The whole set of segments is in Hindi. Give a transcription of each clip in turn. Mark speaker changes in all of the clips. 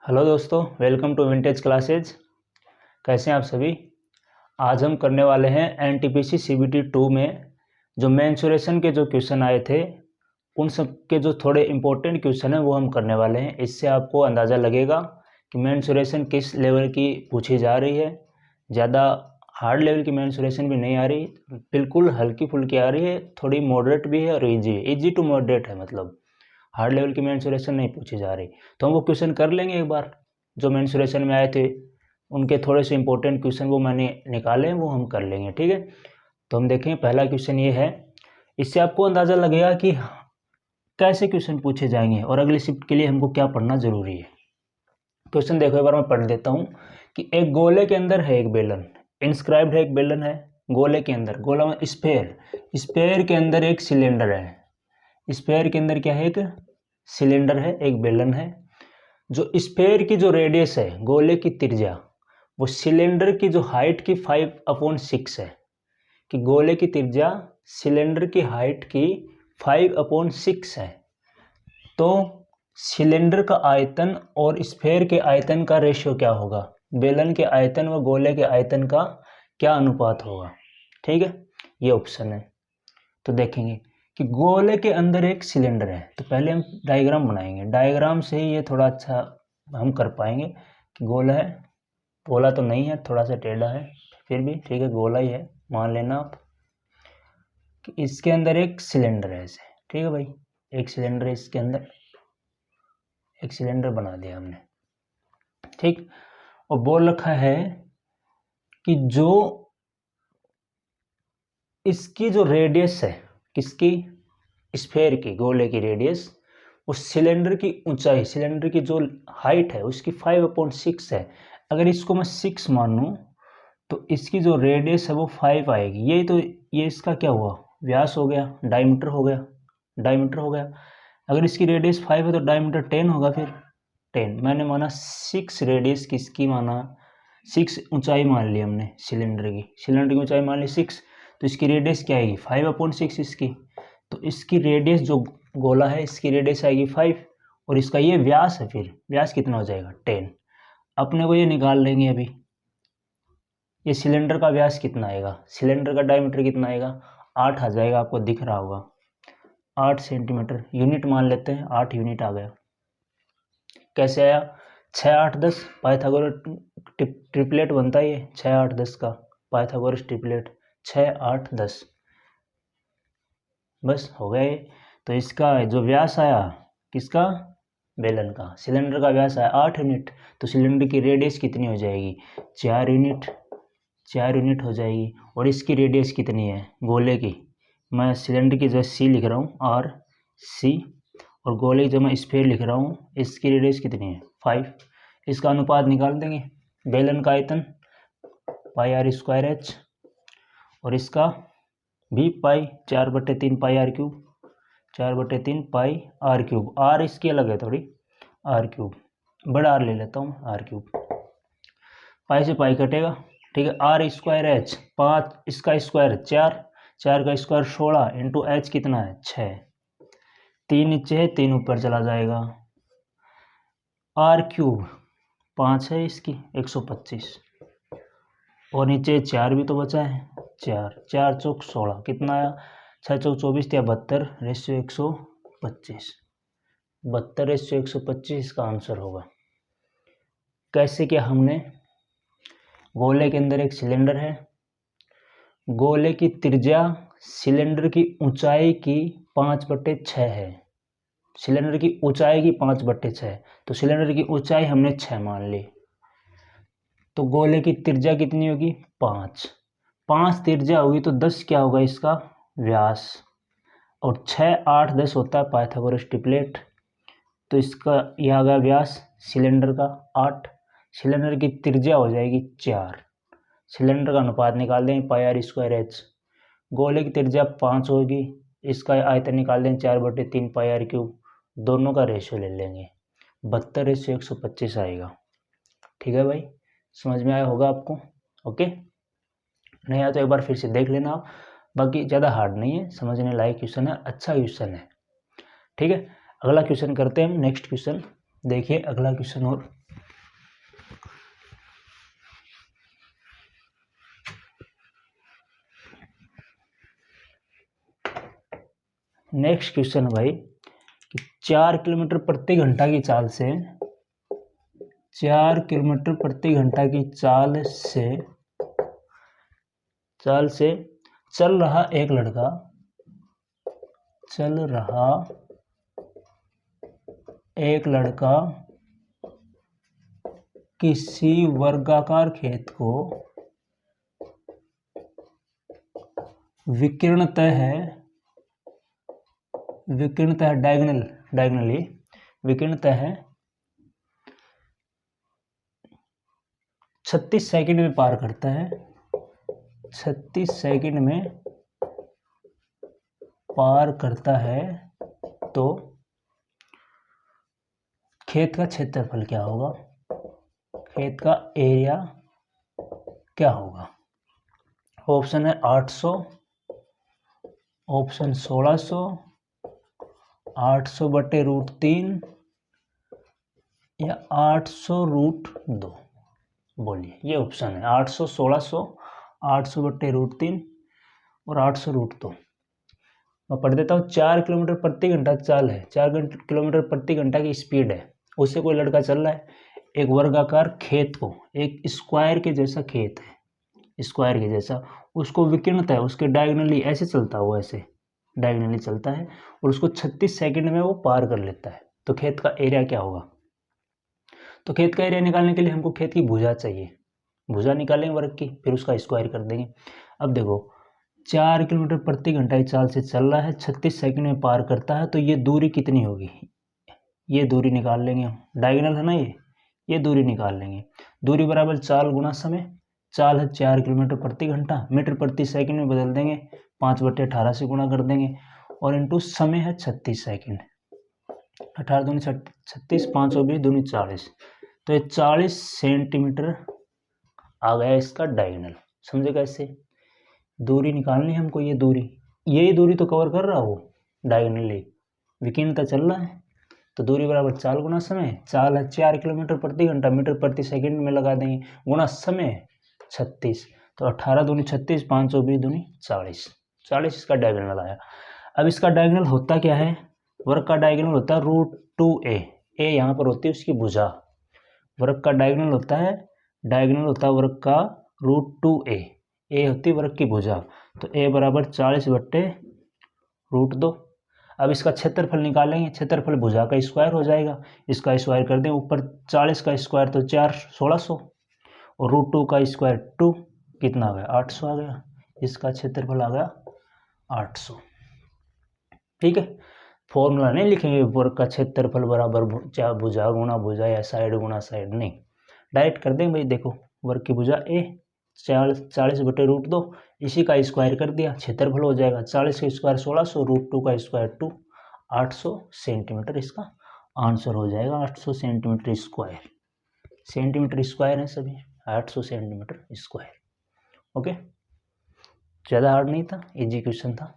Speaker 1: हेलो दोस्तों, वेलकम टू विंटेज क्लासेज। कैसे हैं आप सभी। आज हम करने वाले हैं एनटीपीसी सीबीटी 2 में जो मेंसुरेशन के जो क्वेश्चन आए थे उन सब के जो थोड़े इंपॉर्टेंट क्वेश्चन हैं वो हम करने वाले हैं। इससे आपको अंदाज़ा लगेगा कि मेंसुरेशन किस लेवल की पूछी जा रही है। ज़्यादा हार्ड लेवल की मेंसुरेशन भी नहीं आ रही, बिल्कुल हल्की फुल्की आ रही है, थोड़ी मॉडरेट भी है और ईजी टू मॉडरेट है। मतलब हार्ड लेवल की मेंसुरेशन नहीं पूछी जा रही। तो हम वो क्वेश्चन कर लेंगे एक बार जो मेंसुरेशन में आए थे, उनके थोड़े से इंपॉर्टेंट क्वेश्चन वो मैंने निकाले हैं, वो हम कर लेंगे। ठीक है, तो हम देखें पहला क्वेश्चन ये है। इससे आपको अंदाज़ा लगेगा कि कैसे क्वेश्चन पूछे जाएंगे और अगली शिफ्ट के लिए हमको क्या पढ़ना जरूरी है। क्वेश्चन देखो, एक बार मैं पढ़ देता हूँ कि एक गोले के अंदर है एक बेलन, इंस्क्राइब्ड है एक बेलन है गोले के अंदर, गोला में स्फेयर, स्फेयर के अंदर एक सिलेंडर है, स्फेयर के अंदर क्या है, एक सिलेंडर है, एक बेलन है। जो स्फेयर की जो रेडियस है, गोले की त्रिज्या, वो सिलेंडर की जो हाइट की 5/6 है। कि गोले की त्रिज्या सिलेंडर की हाइट की 5/6 है। तो सिलेंडर का आयतन और स्फेयर के आयतन का रेशियो क्या होगा, बेलन के आयतन व गोले के आयतन का क्या अनुपात होगा। ठीक है, ये ऑप्शन है। तो देखेंगे कि गोले के अंदर एक सिलेंडर है, तो पहले हम डायग्राम बनाएंगे, डायग्राम से ही ये थोड़ा अच्छा हम कर पाएंगे कि गोला है, गोला तो नहीं है, थोड़ा सा टेढ़ा है, फिर भी ठीक है गोला ही है, मान लेना आप कि इसके अंदर एक सिलेंडर है ऐसे। ठीक है भाई, एक सिलेंडर है, इसके अंदर एक सिलेंडर बना दिया हमने। ठीक, और बोल रखा है कि जो इसकी जो रेडियस है, किसकी, स्फेयर की, गोले की रेडियस, उस सिलेंडर की ऊंचाई, सिलेंडर की जो हाइट है उसकी 5/6 है। अगर इसको मैं 6 मानूं तो इसकी जो रेडियस है वो 5 आएगी। ये तो ये इसका क्या हुआ, व्यास हो गया, डायमीटर हो गया, डायमीटर हो गया। अगर इसकी रेडियस 5 है तो डायमीटर 10 होगा। फिर 10 मैंने माना 6 रेडियस किसकी माना, 6 ऊंचाई मान ली हमने सिलेंडर की, सिलेंडर की ऊंचाई मान ली 6, तो इसकी रेडियस क्या आएगी 5/6 इसकी। तो इसकी रेडियस जो गोला है इसकी रेडियस आएगी 5 और इसका ये व्यास है, फिर व्यास कितना हो जाएगा 10। अपने को ये निकाल लेंगे अभी, ये सिलेंडर का व्यास कितना आएगा, सिलेंडर का डायमीटर कितना आएगा 8 आ जाएगा, आपको दिख रहा होगा 8 सेंटीमीटर, यूनिट मान लेते हैं, 8 यूनिट आ गया। कैसे आया, 6 8 10 पाइथागोरस ट्रिपलेट बनता है ये, 6 8 10 का पाइथागोरस ट्रिपलेट, 6 8 10, बस हो गया ये। तो इसका जो व्यास आया किसका, बेलन का, सिलेंडर का व्यास आया 8 यूनिट, तो सिलेंडर की रेडियस कितनी हो जाएगी 4 यूनिट, 4 यूनिट हो जाएगी। और इसकी रेडियस कितनी है गोले की, मैं सिलेंडर की जगह सी लिख रहा हूँ आर सी, और गोले की जगह मैं स्फीयर लिख रहा हूँ, इसकी रेडियस कितनी है 5। इसका अनुपात निकाल देंगे, बेलन का आयतन πr²h और इसका भी पाई 4/3 πr³, 4/3 πr³, आर इसकी अलग है थोड़ी, r³, बड़ा आर ले लेता हूँ, r³, पाई से पाई कटेगा। ठीक है, r²h 5, इसका स्क्वायर 4, 4 का स्क्वायर 16 इंटू एच कितना है 6, 3 नीचे है 3 ऊपर चला जाएगा, r³ 5 है इसकी 125, और नीचे 4 भी तो बचा है, 4 4 चौक 16, कितना आया 6 चौक 24 या 72 रेशियो 125, 72 रेशियो 125 इसका आंसर होगा। कैसे किया हमने, गोले के अंदर एक सिलेंडर है, गोले की त्रिज्या सिलेंडर की ऊंचाई की 5/6 है, सिलेंडर की ऊंचाई की 5/6, तो सिलेंडर की ऊंचाई हमने 6 मान ली, तो गोले की त्रिज्या कितनी होगी 5, 5 त्रिज्या होगी तो 10 क्या होगा इसका व्यास, और 6 8 10 होता है पाइथागोरस ट्रिपलेट, तो इसका यह आ गया व्यास सिलेंडर का 8, सिलेंडर की त्रिज्या हो जाएगी 4, सिलेंडर का अनुपात निकाल दें πr²h, गोले की त्रिज्या 5 होगी, इसका आयतन निकाल दें 4/3 πr³, दोनों का रेशियो ले लेंगे 72 रेशियो 125 आएगा। ठीक है भाई, समझ में आया होगा आपको। ओके, नहीं आया तो एक बार फिर से देख लेना आप, बाकी ज़्यादा हार्ड नहीं है, समझने लायक क्वेश्चन है, अच्छा क्वेश्चन है। ठीक है, अगला क्वेश्चन करते हैं हम, नेक्स्ट क्वेश्चन देखिए, अगला क्वेश्चन और नेक्स्ट क्वेश्चन है भाई कि 4 किलोमीटर प्रति घंटा की चाल से 4 किलोमीटर प्रति घंटा की चाल से चल रहा एक लड़का किसी वर्गाकार खेत को विकिरणतः डायगोनली 36 सेकंड में पार करता है। 36 सेकंड में पार करता है तो खेत का क्षेत्रफल क्या होगा, खेत का एरिया क्या होगा। ऑप्शन है 800, ऑप्शन 1600, 800/√3 या 800√2। बोलिए, ये ऑप्शन है 800, 1600, 800/√3 और 800√2। मैं पढ़ देता हूँ। 4 किलोमीटर प्रति घंटा चाल है, 4 किलोमीटर प्रति घंटा की स्पीड है, उससे कोई लड़का चल रहा है एक वर्गाकार खेत को, एक स्क्वायर के जैसा खेत है, स्क्वायर के जैसा, उसको विकिरणता है, उसके डायगोनली ऐसे चलता है, वो ऐसे डायगोनली चलता है और उसको 36 सेकंड में वो पार कर लेता है। तो खेत का एरिया क्या होगा। तो खेत का एरिया निकालने के लिए हमको खेत की भुजा चाहिए, भुजा निकालेंगे वर्ग की, फिर उसका स्क्वायर कर देंगे। अब देखो 4 किलोमीटर प्रति घंटा की चाल से चल रहा है, 36 सेकंड में पार करता है, तो ये दूरी कितनी होगी, ये दूरी निकाल लेंगे हम, डायगोनल है ना ये दूरी निकाल लेंगे। दूरी बराबर चाल गुना समय, चाल है 4 किलोमीटर प्रति घंटा, मीटर प्रति सेकंड में बदल देंगे, 5/18 से गुणा कर देंगे और इनटू समय है 36 सेकंड, 18 दूनी 36, 5 20 दूनी 40, तो ये 40 सेंटीमीटर आ गया इसका डायगोनल। समझे कैसे, दूरी निकालनी है हमको, ये दूरी, यही दूरी तो कवर कर रहा हो डायगोनली, विकिरणता चल रहा है, तो दूरी बराबर चाल गुना समय, चाल है 4 किलोमीटर प्रति घंटा, मीटर प्रति सेकंड में लगा देंगे, गुना समय 36, तो 18 दूनी 36, 5 20 दूनी 40, 40 इसका डायगोनल आया। अब इसका डायगोनल होता क्या है, वर्ग का डायगोनल होता है √2a, ए यहाँ पर होती है उसकी भुजा, वर्ग का डायगोनल होता है वर्ग का √2a, ए होती है वर्ग की भुजा, तो a बराबर 40/√2। अब इसका क्षेत्रफल निकालेंगे, क्षेत्रफल भुजा का स्क्वायर हो जाएगा, इसका स्क्वायर कर दें, ऊपर 40 का स्क्वायर तो 4 1600 और √2 का स्क्वायर 2, कितना आ गया 800 आ गया, इसका क्षेत्रफल आ गया 800। ठीक है, फॉर्मूला नहीं लिखेंगे वर्ग का क्षेत्रफल बराबर भुजा गुना भुजा या साइड गुना साइड, नहीं, डायरेक्ट कर देंगे भाई। देखो वर्ग की भुजा a 40/√2, इसी का स्क्वायर कर दिया, क्षेत्रफल हो जाएगा 40 का स्क्वायर 1600, √2 का स्क्वायर 2, 800 सेंटीमीटर इसका आंसर हो जाएगा। 800 सेंटीमीटर स्क्वायर है सभी, 800 सेंटीमीटर स्क्वायर। ओके, ज़्यादा हार्ड नहीं था, इजी क्वेश्चन था।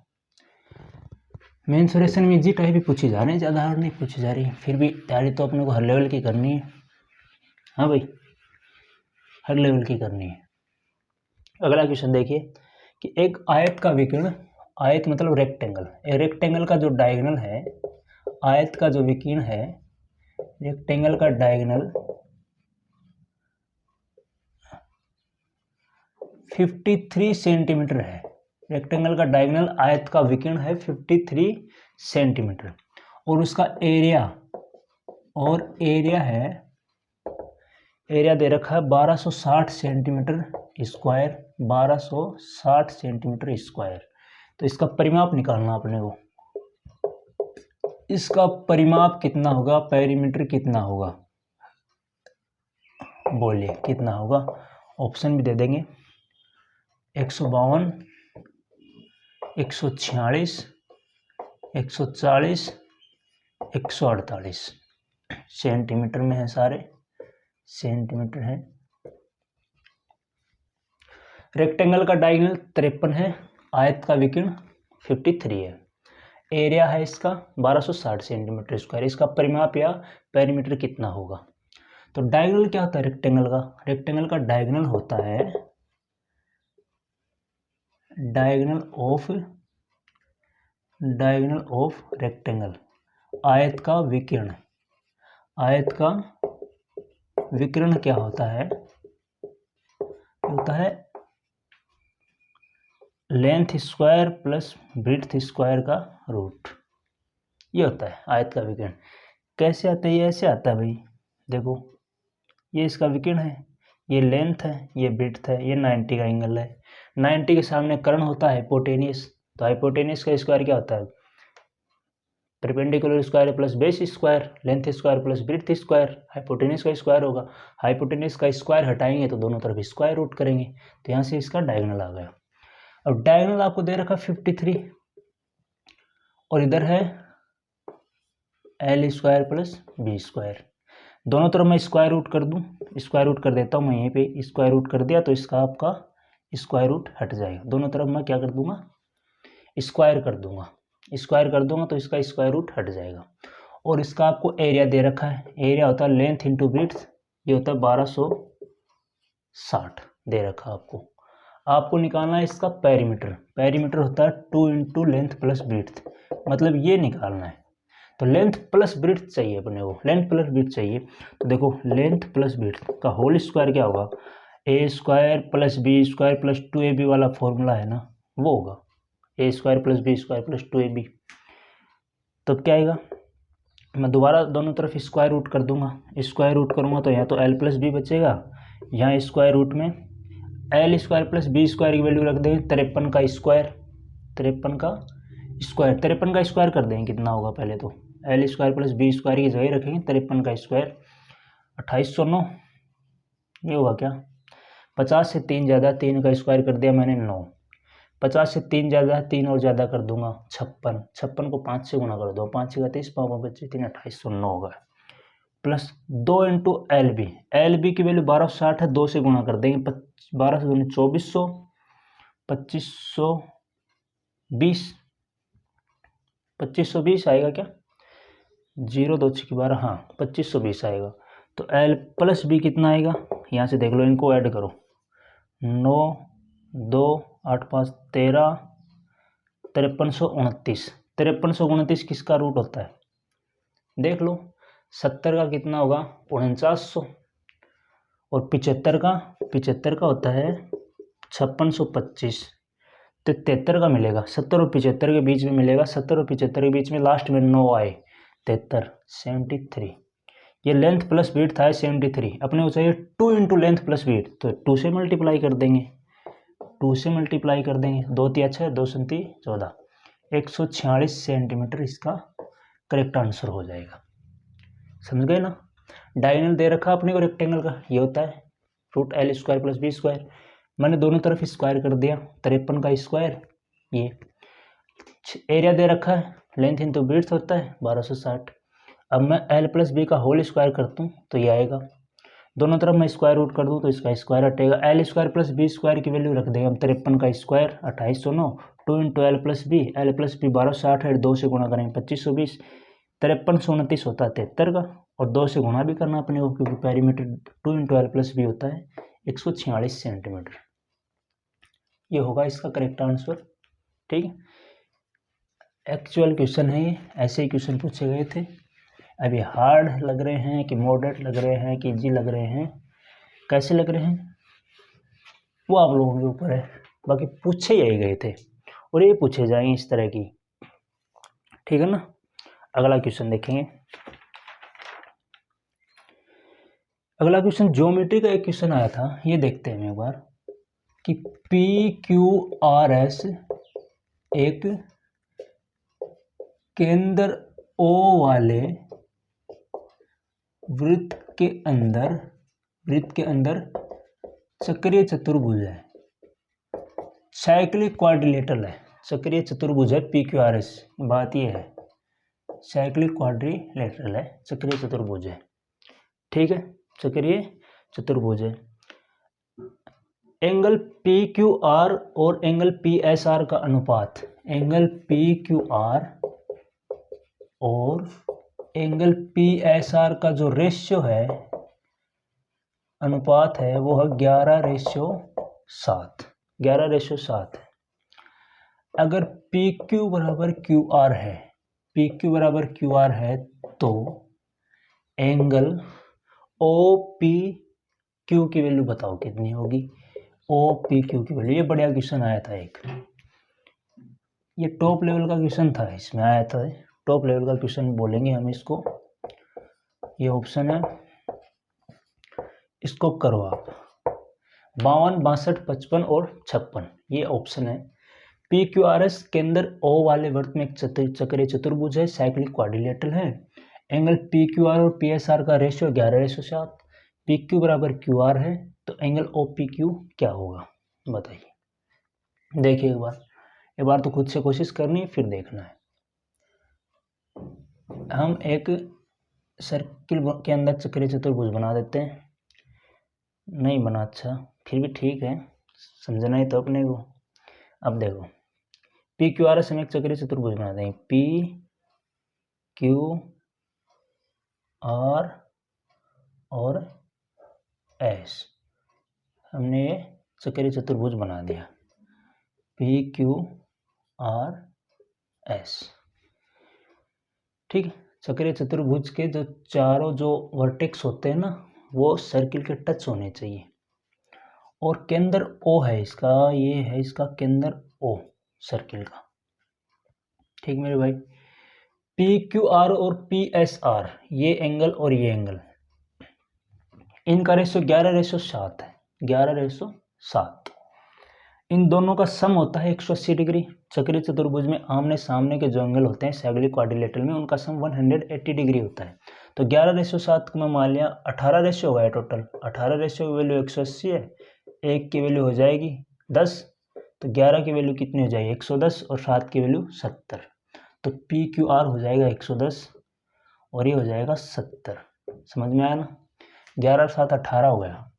Speaker 1: मेंसुरेशन में इजी टाइप भी पूछी जा रहे हैं, ज़्यादा हार्ड नहीं पूछी जा रही है, फिर भी तैयारी तो अपने को हर लेवल की करनी है। हाँ भाई, हर लेवल की करनी है। अगला क्वेश्चन देखिए कि एक आयत का विकिरण, आयत मतलब रेक्टेंगल, रेक्टेंगल का जो डायगोनल है, आयत का जो विकिरण है, रेक्टेंगल का डायगोनल 53 सेंटीमीटर है। रेक्टेंगल का डायगोनल आयत का विकिरण है 53 सेंटीमीटर और उसका एरिया है, एरिया दे रखा है 1260 सेंटीमीटर स्क्वायर, 1260 सेंटीमीटर स्क्वायर। तो इसका परिमाप निकालना अपने को, इसका परिमाप कितना होगा, पेरीमीटर कितना होगा, बोलिए कितना होगा। ऑप्शन भी दे देंगे 152, 146, 140, 148 सेंटीमीटर में है, सारे सेंटीमीटर है। रेक्टेंगल का डायगोनल 53 है, आयत का विकिरण 53 है, एरिया है इसका 1260 सेंटीमीटर स्क्वायर, इसका परिमाप या पेरीमीटर कितना होगा। तो डायगोनल क्या होता है रेक्टेंगल का, रेक्टेंगल का डायगोनल होता है diagonal of diagonal of rectangle, आयत का विकर्ण। आयत का विकर्ण क्या होता है? होता है length square plus breadth square का रूट, ये होता है आयत का विकर्ण। कैसे आता है? ये ऐसे आता है भाई, देखो ये इसका विकर्ण है, ये लेंथ है, ये ब्रीथ है, ये 90 का एंगल है। 90 के सामने कर्ण होता है हाइपोटेनियस, तो हाइपोटेनियस का स्क्वायर क्या होता है? Perpendicular square plus base square, length square plus breadth square, hypotenuse का स्क्वायर होगा। हाइपोटेनियस का स्क्वायर हटाएंगे तो दोनों तरफ स्क्वायर रूट करेंगे, तो यहाँ से इसका डायगोनल आ गया। अब डायगोनल आपको दे रखा 53 और इधर है L square plus B square. दोनों तरफ मैं स्क्वायर रूट कर दूं, स्क्वायर रूट कर देता हूँ मैं यहीं पे, स्क्वायर रूट कर दिया तो इसका आपका स्क्वायर रूट हट जाएगा। दोनों तरफ मैं क्या कर दूंगा? स्क्वायर कर दूंगा। स्क्वायर कर दूंगा तो इसका स्क्वायर रूट हट जाएगा। और इसका आपको एरिया दे रखा है, एरिया होता है लेंथ इंटू ब्रीथ, ये होता है 1260 दे रखा आपको। आपको निकालना है इसका पेरीमीटर। पेरीमीटर होता है 2 इंटू लेंथ प्लस ब्रीथ, मतलब ये निकालना है। तो लेंथ प्लस ब्रीथ चाहिए अपने को, लेंथ प्लस ब्रीथ चाहिए। तो देखो लेंथ प्लस ब्रीथ का होल स्क्वायर क्या होगा? A square plus B square plus 2ab वाला फॉर्मूला है ना, वो होगा A square plus B square plus 2ab। तो क्या आएगा? मैं दोबारा दोनों तरफ स्क्वायर रूट कर दूंगा, स्क्वायर रूट करूंगा तो यहाँ तो एल प्लस बी बचेगा, यहाँ स्क्वायर रूट में L square plus B square की वैल्यू रख देंगे 53 का स्क्वायर, 53 का स्क्वायर, 53 का स्क्वायर कर देंगे कितना होगा? पहले तो L square plus B square की जगह रखेंगे 53 का स्क्वायर 2809, ये होगा क्या? 50 से 3 ज़्यादा, 3 का स्क्वायर कर दिया मैंने 9, 50 से 3 ज़्यादा, 3 और ज़्यादा कर दूंगा 56, 56 को 5 से गुना कर दो, 5 से 30, 5 25 3 2809 होगा। Plus 2 into L B, L B की वैल्यू 1260 है, 2 से गुना कर देंगे, 12 से 2400, 2520, 2520 आएगा क्या? 0 2 6 12, हाँ 2520 आएगा। तो एल प्लस बी कितना आएगा? यहाँ से देख लो, इनको ऐड करो, 9 2 8 5 13, 5329, 5329 किसका रूट होता है? देख लो, 70 का कितना होगा? 4900, और 75 का होता है 5625, तो 73 का मिलेगा, 70 और 75 के बीच में मिलेगा, 70 और 75 के बीच में लास्ट में 9 आए, 73, 73। ये लेंथ प्लस ब्रीथ था 73, अपने को चाहिए 2 इंटू लेंथ प्लस ब्रीथ, तो 2 से मल्टीप्लाई कर देंगे, 2 से मल्टीप्लाई कर देंगे, 2 3 6 2 7 14, 146 सेंटीमीटर इसका करेक्ट आंसर हो जाएगा। समझ गए ना? डायगोनल दे रखा अपने को रेक्टेंगल का, ये होता है root L square plus B square, मैंने दोनों तरफ स्क्वायर कर दिया, 53 का स्क्वायर। ये एरिया दे रखा है, लेंथ इंटू ब्रीथ होता है 1260। अब मैं एल प्लस बी का होल स्क्वायर करता हूँ तो ये आएगा, दोनों तरफ मैं स्क्वायर रूट कर दूँ तो इसका स्क्वायर हटेगा, L square plus B square की वैल्यू रख देंगे हम 53 का square 2809, 2 into L plus B 1260 है, 2 से गुणा करेंगे 2520, 5329 होता है 73 का, और 2 से गुणा भी करना अपने को क्योंकि perimeter 2 into L plus B होता है 146 सेंटीमीटर। ये होगा इसका करेक्ट आंसर। ठीक है, एक्चुअल क्वेश्चन है ये, ऐसे ही क्वेश्चन पूछे गए थे। अभी हार्ड लग रहे हैं कि मॉडरेट लग रहे हैं कि इजी लग रहे हैं, कैसे लग रहे हैं वो आप लोगों के ऊपर है, बाकी पूछे यही गए थे और ये पूछे जाएंगे इस तरह की। ठीक है ना? अगला क्वेश्चन देखेंगे। अगला क्वेश्चन ज्योमेट्री का एक क्वेश्चन आया था, ये देखते हैं एक बार कि पी क्यू आर एस एक केंद्र ओ वाले वृत्त के अंदर चक्रीय चतुर्भुज है, साइक्लिक क्वाड्रिलेटरल है, चक्रीय चतुर्भुज है पी क्यू आर एस। बात ये है साइक्लिक क्वाड्रिलेटरल है, चक्रीय चतुर्भुज है। ठीक है, चक्रीय चतुर्भुज है। एंगल पी क्यू आर और एंगल पी एस आर का अनुपात, एंगल पी क्यू आर और एंगल पी एस आर का जो रेशियो है, अनुपात है, वो है 11:7, 11:7 है। अगर पी क्यू बराबर क्यू आर है, पी क्यू बराबर क्यू आर है तो एंगल ओ पी क्यू की वैल्यू बताओ कितनी होगी। ओ पी क्यू की वैल्यू, ये बढ़िया क्वेश्चन आया था एक, ये टॉप लेवल का क्वेश्चन था, इसमें आया था, टॉप लेवल का क्वेश्चन बोलेंगे हम इसको। ये ऑप्शन है, इसको करो आप। 52, 62, 55 और 56, ये ऑप्शन है। पी क्यू आर एस के अंदर ओ वाले वृत्त में एक चक्रीय चतुर्भुज है, साइक्लिक क्वाड्रिलेटरल है। एंगल पी क्यू आर और पी एस आर का रेशियो 11:7। पी क्यू बराबर क्यू आर है तो एंगल ओ पी क्यू क्या होगा बताइए। देखिए एक बार तो खुद से कोशिश करनी है, फिर देखना है। हम एक सर्किल के अंदर चक्रीय चतुर्भुज बना देते हैं, नहीं बना, अच्छा फिर भी ठीक है, समझना ही तो अपने को। अब देखो पी क्यू आर एस हम एक चक्रीय चतुर्भुज बना देंगे, पी क्यू आर और एस, हमने ये चक्रीय चतुर्भुज बना दिया, पी क्यू आर एस, ठीक है। चक्रीय चतुर्भुज के जो चारों जो वर्टेक्स होते हैं ना, वो सर्किल के टच होने चाहिए, और केंद्र ओ है इसका, ये है इसका केंद्र ओ सर्किल का, ठीक मेरे भाई। पी क्यू आर और पी एस आर, ये एंगल और ये एंगल, इनका रेशो 11:7 है, 11:7। इन दोनों का सम होता है 180 डिग्री। चक्रीय चतुर्भुज में आमने सामने के जो एंगल होते हैं साइक्लिक क्वाड्रिलेटरल में, उनका सम 180 डिग्री होता है। तो 11:7 को मैं मान लिया, 18 रेशियो हुआ है टोटल, 18 रेशियो की वैल्यू 180 है, एक की वैल्यू हो जाएगी 10, तो 11 की वैल्यू कितनी हो जाएगी 110, और 7 की वैल्यू 70। तो पी क्यू आर हो जाएगा 110 और ये हो जाएगा 70। समझ में आया ना, 11 और 7 18 हो गया,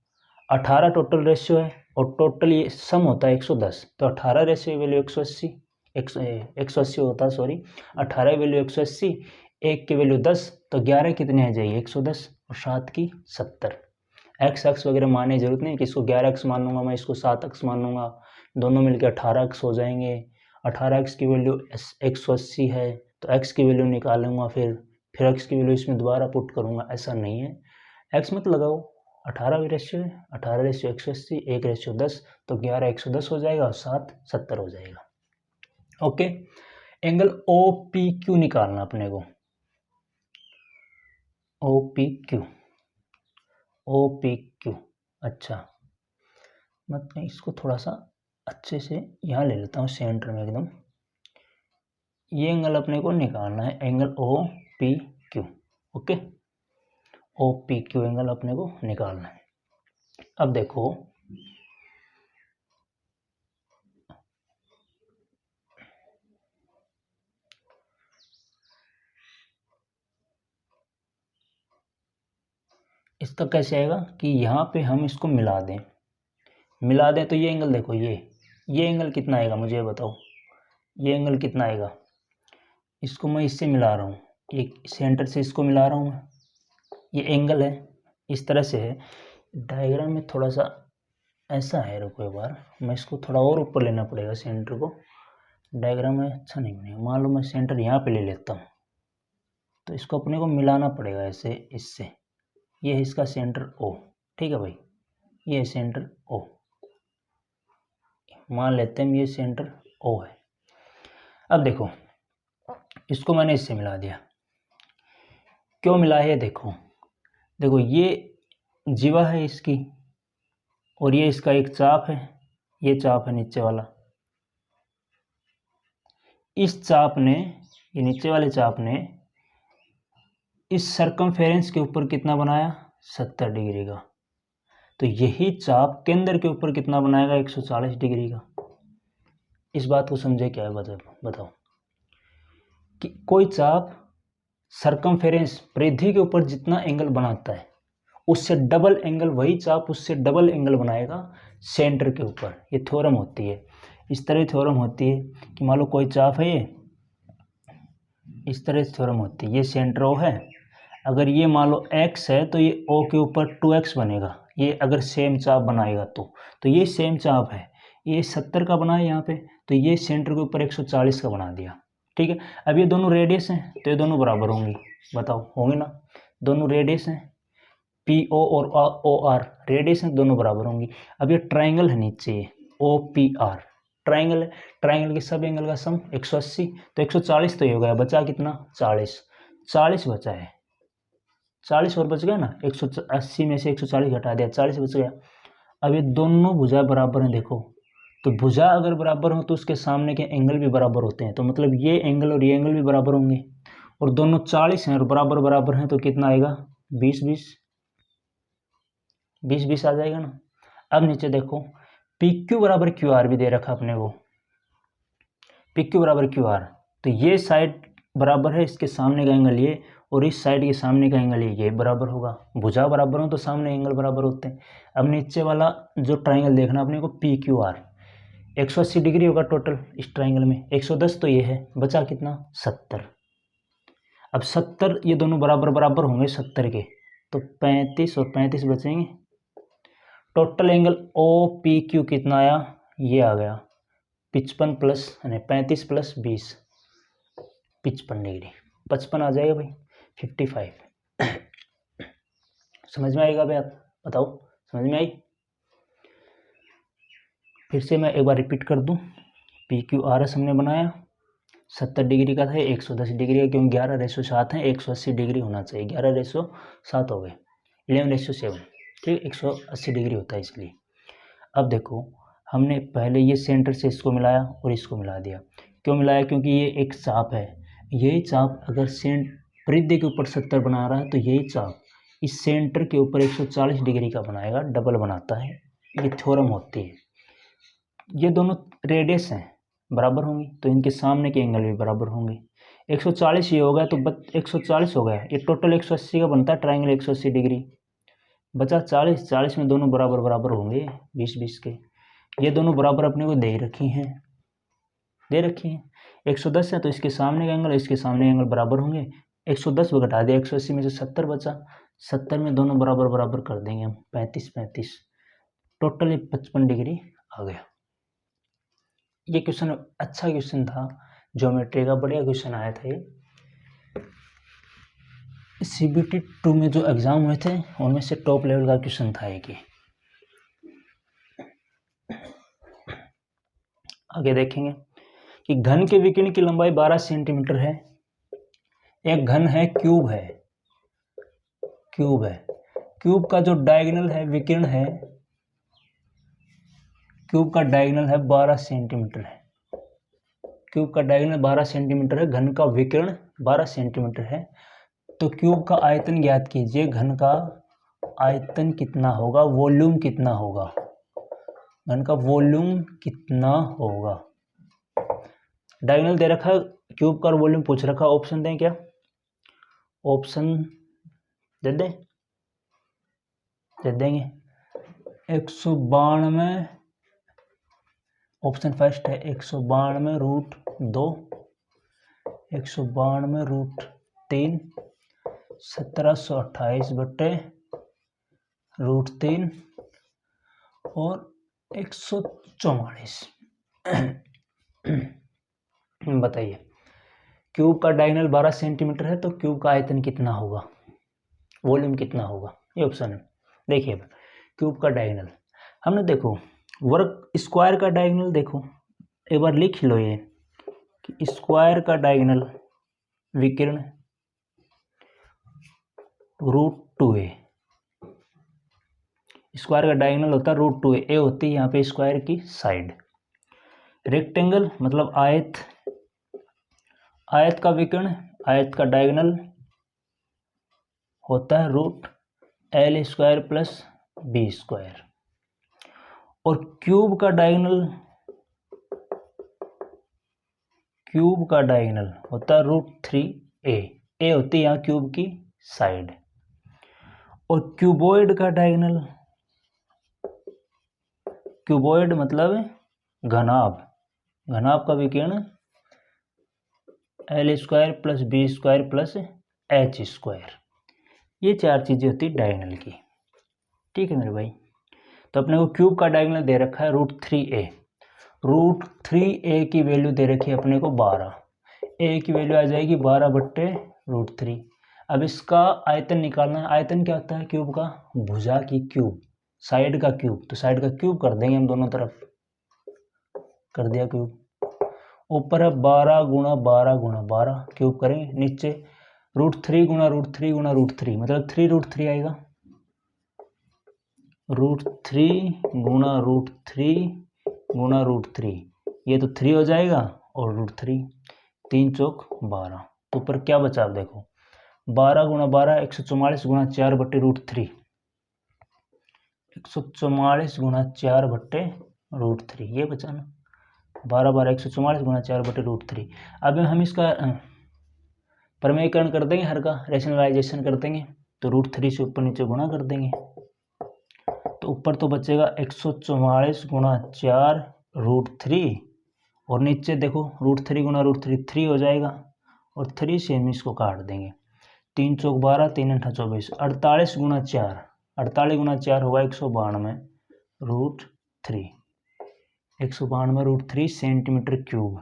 Speaker 1: 18 टोटल रेशियो है और टोटल ये सम होता है 110, तो 18 रेशियो वैल्यू 180, 180 होता है, सॉरी 18 वैल्यू 180, एक की वैल्यू 10, तो 11 कितने आ जाएगी 110 और 7 की 70। एक्स एक्स वगैरह मानने की जरूरत नहीं कि इसको 11x मान लूँगा मैं, इसको 7x मान लूँगा, दोनों मिलकर 18x हो जाएंगे। 18x की वैल्यू 180 है तो x की वैल्यू निकालूंगा, फिर x की वैल्यू इसमें दोबारा पुट करूँगा, ऐसा नहीं है। x मत लगाओ, 18 रेशियो है, 18 रेशियो 180, 1 रेशियो 10, तो 11 110 हो जाएगा और 7 70 हो जाएगा। Okay, angle O P Q निकालना अपने को, O P Q, O P Q. अच्छा मैं इसको थोड़ा सा अच्छे से यहाँ ले लेता हूँ सेंटर में एकदम। ये एंगल अपने को निकालना है, angle O P Q. Okay, O P Q angle अपने को निकालना है। अब देखो इसका कैसे आएगा कि यहाँ पे हम इसको मिला दें तो ये एंगल देखो, ये एंगल कितना आएगा मुझे ये बताओ, ये एंगल कितना आएगा। इसको मैं इससे मिला रहा हूँ, एक सेंटर से इसको मिला रहा हूँ मैं, ये एंगल है, इस तरह से है। डायग्राम में थोड़ा सा ऐसा है, रुको एक बार मैं इसको थोड़ा और ऊपर लेना पड़ेगा सेंटर को, डायग्राम में अच्छा नहीं बनेगा। मान लो मैं सेंटर यहाँ पे ले लेता हूँ, तो इसको अपने को मिलाना पड़ेगा ऐसे, इससे। ये है इसका सेंटर ओ, ठीक है भाई, ये है सेंटर ओ, मान लेते हैं ये सेंटर ओ है। अब देखो इसको मैंने इससे मिला दिया, क्यों मिला है देखो, देखो ये जीवा है इसकी और ये इसका एक चाप है, ये चाप है नीचे वाला, इस चाप ने, ये नीचे वाले चाप ने इस सरकमफेरेंस के ऊपर कितना बनाया 70 डिग्री का, तो यही चाप केंद्र के ऊपर कितना बनाएगा 140 डिग्री का। इस बात को समझे क्या है बताओ कि कोई चाप सरकमफेरेंस परिधि के ऊपर जितना एंगल बनाता है उससे डबल एंगल, वही चाप उससे डबल एंगल बनाएगा सेंटर के ऊपर। ये थ्योरम होती है, इस तरह थ्योरम होती है कि मान लो कोई चाप है, ये इस तरह थ्योरम होती है, ये सेंटर ओ है, अगर ये मान लो x है तो ये o के ऊपर 2x बनेगा, ये अगर सेम चाप बनाएगा तो ये सेम चाप है, ये 70 का बना है यहाँ पे, तो ये सेंटर के ऊपर 140 का बना दिया। ठीक है, अब ये दोनों रेडियस हैं तो ये दोनों बराबर होंगी, बताओ होंगे ना, दोनों रेडियस हैं, पी ओ और ओ आर रेडियस हैं, दोनों बराबर होंगी। अब ये ट्राइंगल है नीचे, ये ओ पी आर ट्राइंगल है, ट्राइंगल के सब एंगल का सम 180, तो 140 तो ये हो गया, बचा कितना 40 बचा है, 40 और बच गया ना, 180 में से 140 घटा दिया, 40 बच गया। अब ये दोनों भुजा बराबर हैं, देखो तो भुजा अगर बराबर हो तो उसके सामने के एंगल भी बराबर होते हैं, तो मतलब ये एंगल और ये एंगल भी बराबर होंगे, और दोनों 40 हैं और बराबर बराबर हैं, तो कितना आएगा 20 20 आ जाएगा ना। अब नीचे देखो पी क्यू बराबर क्यू आर भी दे रखा अपने को, पी क्यू बराबर क्यू आर, तो ये साइड बराबर है, इसके सामने का एंगल ये, और इस साइड के सामने का एंगल ये बराबर होगा, भुजा बराबर हो तो सामने एंगल बराबर होते हैं। अब नीचे वाला जो ट्राइंगल देखना अपने को पी क्यू आर, 180 डिग्री होगा टोटल इस ट्राइंगल में, 110 तो ये है, बचा कितना 70। अब 70 ये दोनों बराबर बराबर होंगे 70 के, तो 35 और 35 बचेंगे, total angle O P Q कितना आया, ये आ गया 55 प्लस 35 प्लस 20 55 डिग्री, 55 आ जाएगा भाई 55। समझ में आएगा भाई, आप बताओ समझ में आई। फिर से मैं एक बार रिपीट कर दूं, पी क्यू आर एस हमने बनाया 70 डिग्री का था, 110 डिग्री का, क्योंकि 11:7 है, 180 डिग्री होना चाहिए, 11:7 हो गए, 11:7, ठीक, 180 डिग्री होता है इसलिए। अब देखो हमने पहले ये सेंटर से इसको मिलाया और इसको मिला दिया, क्यों मिलाया, क्योंकि ये एक चाप है, यही चाप अगर परिधि के ऊपर 70 बना रहा है तो यही चाप इस सेंटर के ऊपर 140 डिग्री का बनाएगा, डबल बनाता है, ये थ्योरम होती है। ये दोनों रेडियस हैं, बराबर होंगी, तो इनके सामने के एंगल भी बराबर होंगे, 140 ये होगा तो 140 हो गया, ये टोटल 180 का बनता है ट्राइंगल, 180 डिग्री, बचा 40 में दोनों बराबर बराबर होंगे 20 के, ये दोनों बराबर अपने को दे रखी हैं 110 है, तो इसके सामने का एंगल इसके सामने एंगल बराबर होंगे, 110 में घटा दिया, 180 में से 70 बचा, 70 में दोनों बराबर बराबर कर देंगे हम, 35 टोटल 55 डिग्री आ गया। ये क्वेश्चन अच्छा क्वेश्चन था, ज्योमेट्री का बढ़िया क्वेश्चन आया था ये, CBT 2 में जो एग्जाम हुए थे उनमें से टॉप लेवल का क्वेश्चन था एक। आगे देखेंगे कि घन के विकिरण की लंबाई 12 सेंटीमीटर है, एक घन है, क्यूब का जो डायगोनल है विकिरण है, क्यूब का डायगोनल है 12 सेंटीमीटर है, क्यूब का डायगोनल 12 सेंटीमीटर है, घन का विकिरण 12 सेंटीमीटर है, तो क्यूब का आयतन ज्ञात कीजिए, घन का आयतन कितना होगा, वॉल्यूम कितना होगा, घन का वॉल्यूम कितना होगा। डायगोनल दे रखा है क्यूब का और वॉल्यूम पूछ रखा, ऑप्शन दें क्या, ऑप्शन दे देंगे, 192, ऑप्शन फर्स्ट है 192√2, 192√3, 1728/√3 और 144। बताइए क्यूब का डायगोनल 12 सेंटीमीटर है, तो क्यूब का आयतन कितना होगा, वॉल्यूम कितना होगा, ये ऑप्शन है। देखिए क्यूब का डायगोनल हमने देखो वर्ग स्क्वायर का डायगोनल, देखो एक बार लिख लो ये कि स्क्वायर का डायगोनल विकिरण √2a, स्क्वायर का डायगोनल होता है √2a, ए होती है यहाँ पे स्क्वायर की साइड, रेक्टेंगल मतलब आयत, आयत का विकर्ण, आयत का डायगोनल होता है √L² + B², और क्यूब का डायगोनल होता है √3a, ए होती है यहाँ क्यूब की साइड, और क्यूबॉइड का डायगोनल, क्यूबॉइड मतलब घनाभ, घनाभ का विकर्ण L² + B² + H², ये चार चीजें होती है डायगोनल की। ठीक है मेरे भाई, तो अपने को क्यूब का डायगोनल दे रखा है √3a, √3 की वैल्यू दे रखी है अपने को 12, ए की वैल्यू आ जाएगी 12/√3। अब इसका आयतन निकालना है। आयतन क्या होता है क्यूब का? भुजा की क्यूब, साइड का क्यूब। तो साइड का क्यूब कर देंगे हम दोनों तरफ, कर दिया क्यूब। ऊपर है 12 गुणा 12 गुणा 12, क्यूब करेंगे। नीचे √3 गुणा √3 गुणा √3, मतलब 3√3 आएगा। √3 गुणा √3 गुणा √3, ये तो 3 हो जाएगा और √3, 3 चौक 12। तो ऊपर क्या बचा आप देखो, 12 गुणा 12 144 गुणा 4/√3, 144 गुणा 4/√3, ये बचा ना। 12 12 144 गुणा 4/√3। अब हम इसका प्रमेयीकरण कर देंगे, हर का रेशनलाइजेशन कर देंगे। तो √3 से ऊपर नीचे गुणा कर देंगे। तो ऊपर तो बचेगा 144 गुणा 4√3, और नीचे देखो √3 गुणा √3 3 हो जाएगा, और 3 से हम इसको काट देंगे। 3 चौक 12, 3 8 24, 48 गुणा 4, 48 गुणा 4 होगा 192√3, 192√3 सेंटीमीटर क्यूब।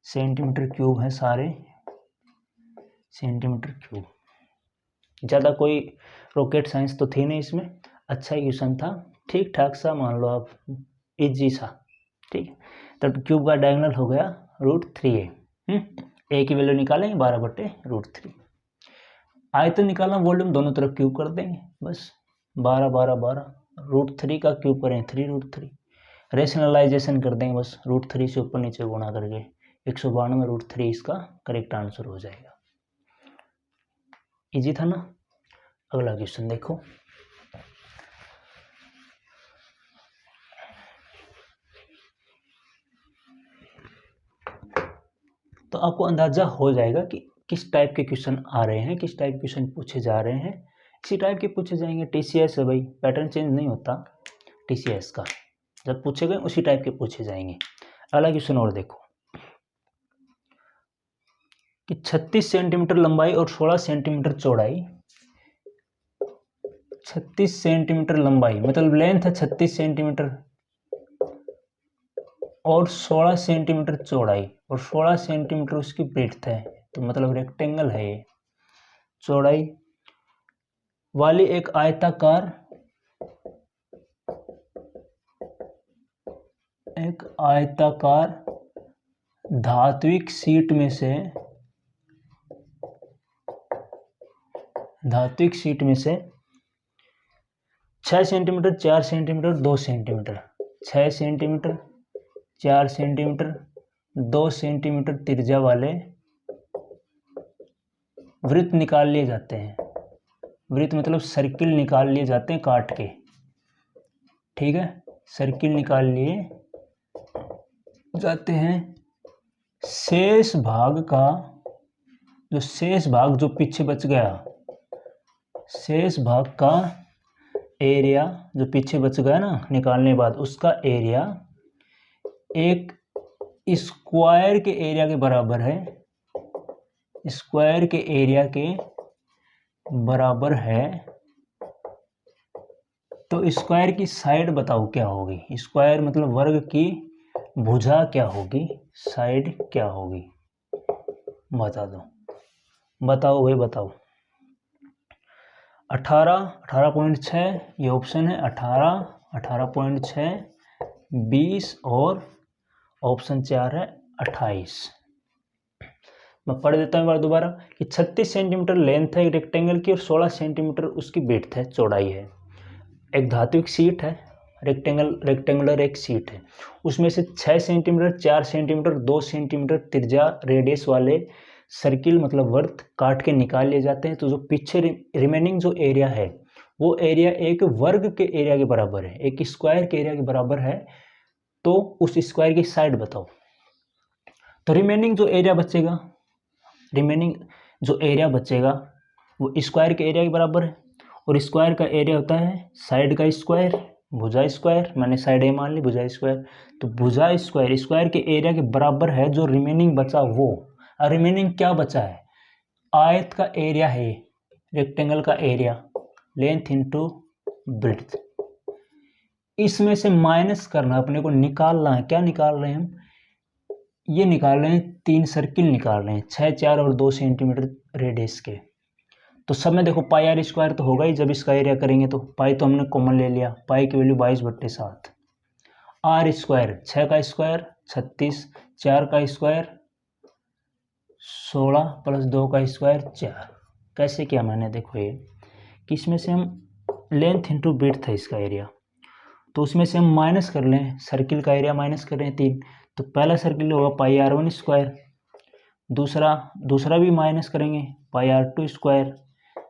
Speaker 1: सेंटीमीटर क्यूब है सारे, सेंटीमीटर क्यूब। ज़्यादा कोई रॉकेट साइंस तो थी नहीं इसमें, अच्छा ही क्वेश्चन था, ठीक ठाक सा मान लो आप, इजी सा। ठीक है, तो क्यूब का डायगोनल हो गया √3a। ए की वैल्यू निकालेंगे 12/√3। आयतन निकालना, वॉल्यूम दोनों तरफ क्यूब कर देंगे बस। 12 12 12, √3 का क्यूब करें 3√3, रेशनलाइजेशन कर देंगे बस, √3 से ऊपर नीचे गुणा करके 192√3 इसका करेक्ट आंसर हो जाएगा। इजी था ना। अगला क्वेश्चन देखो, तो आपको अंदाजा हो जाएगा कि किस टाइप के क्वेश्चन आ रहे हैं, किस टाइप के क्वेश्चन पूछे जा रहे हैं। इसी टाइप के पूछे जाएंगे। टीसीएस है भाई, पैटर्न चेंज नहीं होता टीसीएस का, जब पूछे गए उसी टाइप के पूछे जाएंगे। अगला क्वेश्चन और देखो कि 36 सेंटीमीटर लंबाई और 16 सेंटीमीटर चौड़ाई, 36 सेंटीमीटर लंबाई मतलब लेंथ है 36 सेंटीमीटर और 16 सेंटीमीटर चौड़ाई, और 16 सेंटीमीटर उसकी ब्रेड्थ है, तो मतलब रेक्टेंगल है ये, चौड़ाई वाली एक आयताकार धात्विक शीट में से 6 centimetre 4 centimetre 2 centimetre, 6 centimetre 4 centimetre 2 centimetre त्रिज्या वाले वृत्त निकाल लिए जाते हैं। वृत्त मतलब सर्किल निकाल लिए जाते हैं काट के, ठीक है, सर्किल निकाल लिए जाते हैं। शेष भाग जो पीछे बच गया, शेष भाग का एरिया जो पीछे बच गया ना निकालने के बाद, उसका एरिया एक स्क्वायर के एरिया के बराबर है, स्क्वायर के एरिया के बराबर है। तो स्क्वायर की साइड बताओ क्या होगी, स्क्वायर मतलब वर्ग की भुजा क्या होगी, साइड क्या होगी, बता दो, बताओ भाई बताओ। 18.6 ये ऑप्शन है, 18.6, 20 और ऑप्शन 4 है 28। मैं पढ़ देता हूँ एक बार दोबारा कि 36 सेंटीमीटर लेंथ है रेक्टेंगल की और 16 सेंटीमीटर उसकी ब्रेड्थ है, चौड़ाई है। एक धात्विक शीट है, रेक्टेंगुलर एक शीट है, उसमें से 6 सेंटीमीटर 4 सेंटीमीटर 2 सेंटीमीटर त्रिज्या रेडियस वाले सर्किल मतलब वर्त काट के निकाल लिए जाते हैं। तो जो पीछे रिमेनिंग जो एरिया है वो एरिया एक वर्ग के एरिया के बराबर है, एक स्क्वायर के एरिया के बराबर है। तो उस स्क्वायर की साइड बताओ। तो रिमेनिंग जो एरिया बचेगा वो स्क्वायर के एरिया के बराबर है, और स्क्वायर का एरिया होता है साइड का स्क्वायर, भुजा स्क्वायर, मैंने साइड ए मान ली, भुजा स्क्वायर। तो भुजा स्क्वायर के एरिया के बराबर है जो रिमेनिंग बचा वो। और रिमेनिंग क्या बचा है, आयत का एरिया है, रेक्टेंगल का एरिया, लेंथ इनटू ब्रेड्थ। इसमें से माइनस करना, अपने को निकालना है। क्या निकाल रहे हैं हम? ये निकाल रहे हैं, 3 सर्किल निकाल रहे हैं 6, 4 और 2 सेंटीमीटर रेडियस के। तो सब में देखो पाई आर स्क्वायर तो होगा ही जब इसका एरिया करेंगे तो। पाई तो हमने कॉमन ले लिया, पाई की वैल्यू 22/7। आर स्क्वायर 6 का स्क्वायर 36, 4 का स्क्वायर 16 प्लस 2 का स्क्वायर 4। कैसे किया मैंने? देखो ये कि इसमें से हम लेंथ इंटू ब्रेड्थ है इसका एरिया, तो उसमें से हम माइनस कर लें, सर्किल का एरिया माइनस कर रहे हैं 3, तो पहला सर्किल होगा पाई r1 स्क्वायर, दूसरा भी माइनस करेंगे पाई r2 स्क्वायर,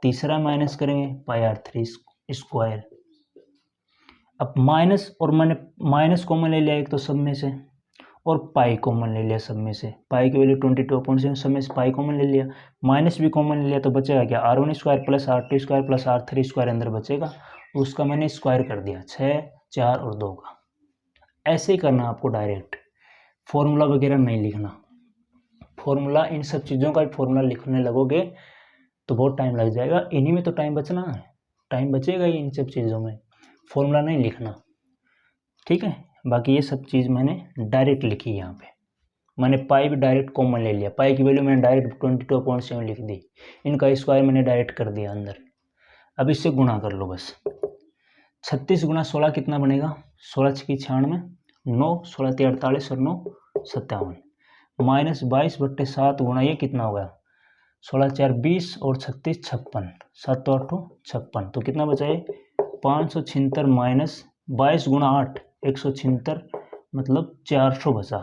Speaker 1: तीसरा माइनस करेंगे पाई r3 स्क्वायर। अब माइनस और मैंने माइनस कॉमन ले लिया एक तो सब में से, और पाई कॉमन ले लिया सब में से। पाई की वैल्यू 22.7, सब में से पाई कॉमन ले लिया, माइनस भी कॉमन ले लिया, तो बचेगा क्या? r1 square plus r2 square plus r3 square अंदर बचेगा, उसका मैंने स्क्वायर कर दिया 6, 4 और 2 का। ऐसे ही करना आपको, डायरेक्ट फॉर्मूला वगैरह नहीं लिखना। फॉर्मूला, इन सब चीज़ों का फॉर्मूला लिखने लगोगे तो बहुत टाइम लग जाएगा। इन्हीं में तो टाइम बचना है, टाइम बचेगा ही इन सब चीज़ों में, फॉर्मूला नहीं लिखना, ठीक है। बाकी ये सब चीज़ मैंने डायरेक्ट लिखी यहाँ पे। मैंने पाई भी डायरेक्ट कॉमन ले लिया, पाई की वैल्यू मैंने डायरेक्ट 22.7 लिख दी, इनका स्क्वायर मैंने डायरेक्ट कर दिया अंदर। अब इससे गुणा कर लो बस। 36 गुना 16 कितना बनेगा? 16 6 96, 9 16 3 48 और 9 57, माइनस 22/7 गुना ये कितना होगा? 16 4 20 और 36 56, 7 8 56, तो कितना बचा है? 576 माइनस 22 गुना 8 176, मतलब 400 बचा।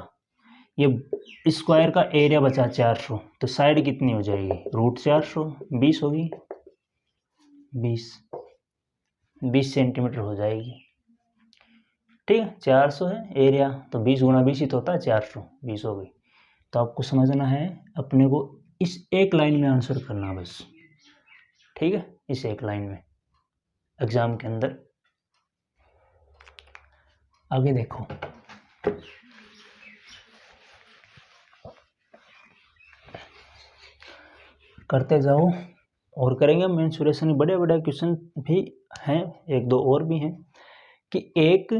Speaker 1: ये स्क्वायर का एरिया बचा 400, तो साइड कितनी हो जाएगी? √400, 20 होगी, 20 सेंटीमीटर हो जाएगी, ठीक है। 400 है एरिया, तो 20 गुना 20 ही तो होता है 400, 20 हो गई। तो आपको समझना है, अपने को इस एक लाइन में आंसर करना बस, ठीक है, इस एक लाइन में एग्जाम के अंदर। आगे देखो, करते जाओ और करेंगे। मेंसुरेशन के बड़े बड़े क्वेश्चन भी हैं, एक दो और भी हैं, कि एक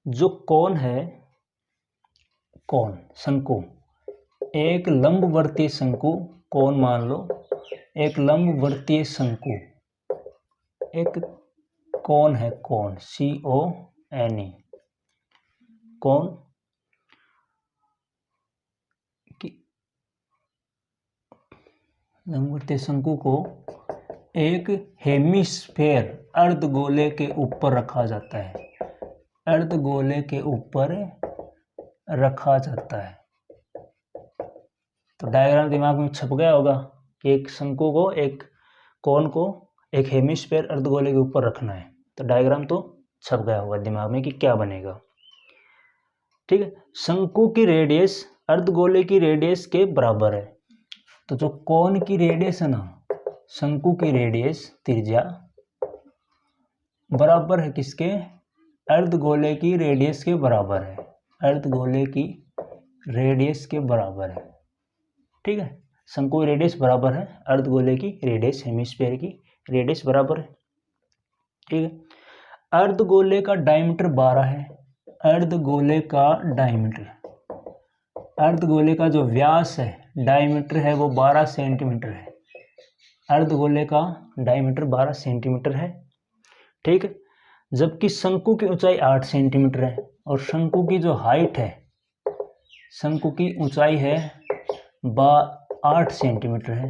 Speaker 1: जो कोण है, कोण शंकु, एक लंबवर्तीय शंकु, कोण मान लो एक लंबवर्तीय शंकु, एक कोण है, कोण CONE, कोण की लंबवर्तीय शंकु को एक हेमिस्फेयर अर्धगोले के ऊपर रखा जाता है, अर्धगोले के ऊपर रखा जाता है। तो डायग्राम दिमाग में छप गया होगा कि एक शंकु को, एक कोण को एक हेमिस्फेयर अर्धगोले के ऊपर रखना है, तो डायग्राम तो छप गया होगा दिमाग में कि क्या बनेगा, ठीक है। शंकु की रेडियस अर्धगोले की रेडियस के बराबर है, तो जो कोण की रेडियस है ना, शंकु की रेडियस त्रिज्या बराबर है किसके? अर्धगोले की रेडियस के बराबर है, अर्धगोले की रेडियस के बराबर है, ठीक है। शंकु की रेडियस बराबर है अर्धगोले की रेडियस, हेमिस्फीयर की रेडियस बराबर है, ठीक है। अर्धगोले का डायमीटर 12 है, अर्धगोले का डायमीटर, अर्धगोले का जो व्यास है, डायमीटर है, वो 12 सेंटीमीटर है। अर्धगोले का डायमीटर 12 सेंटीमीटर है, ठीक है। जबकि शंकु की ऊंचाई 8 सेंटीमीटर है, और शंकु की जो हाइट है, शंकु की ऊंचाई है 8 सेंटीमीटर है,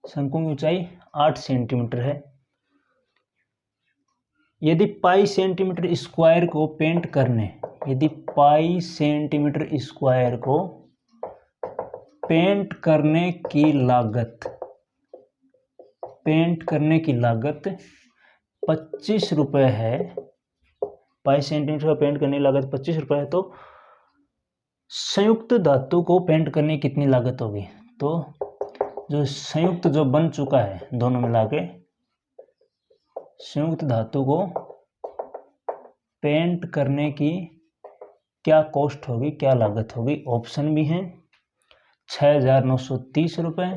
Speaker 1: शंकु की ऊंचाई 8 सेंटीमीटर है। यदि पाई सेंटीमीटर स्क्वायर को पेंट करने, यदि पाई सेंटीमीटर स्क्वायर को पेंट करने की लागत, पेंट करने की लागत 25 रुपये है, पाई सेंटीमीटर का पेंट करने की लागत 25 रुपये है, तो संयुक्त धातु को पेंट करने की कितनी लागत होगी? तो जो संयुक्त जो बन चुका है दोनों मिला के, संयुक्त धातु को पेंट करने की क्या कॉस्ट होगी, क्या लागत होगी? ऑप्शन भी हैं, 6,930 रुपये,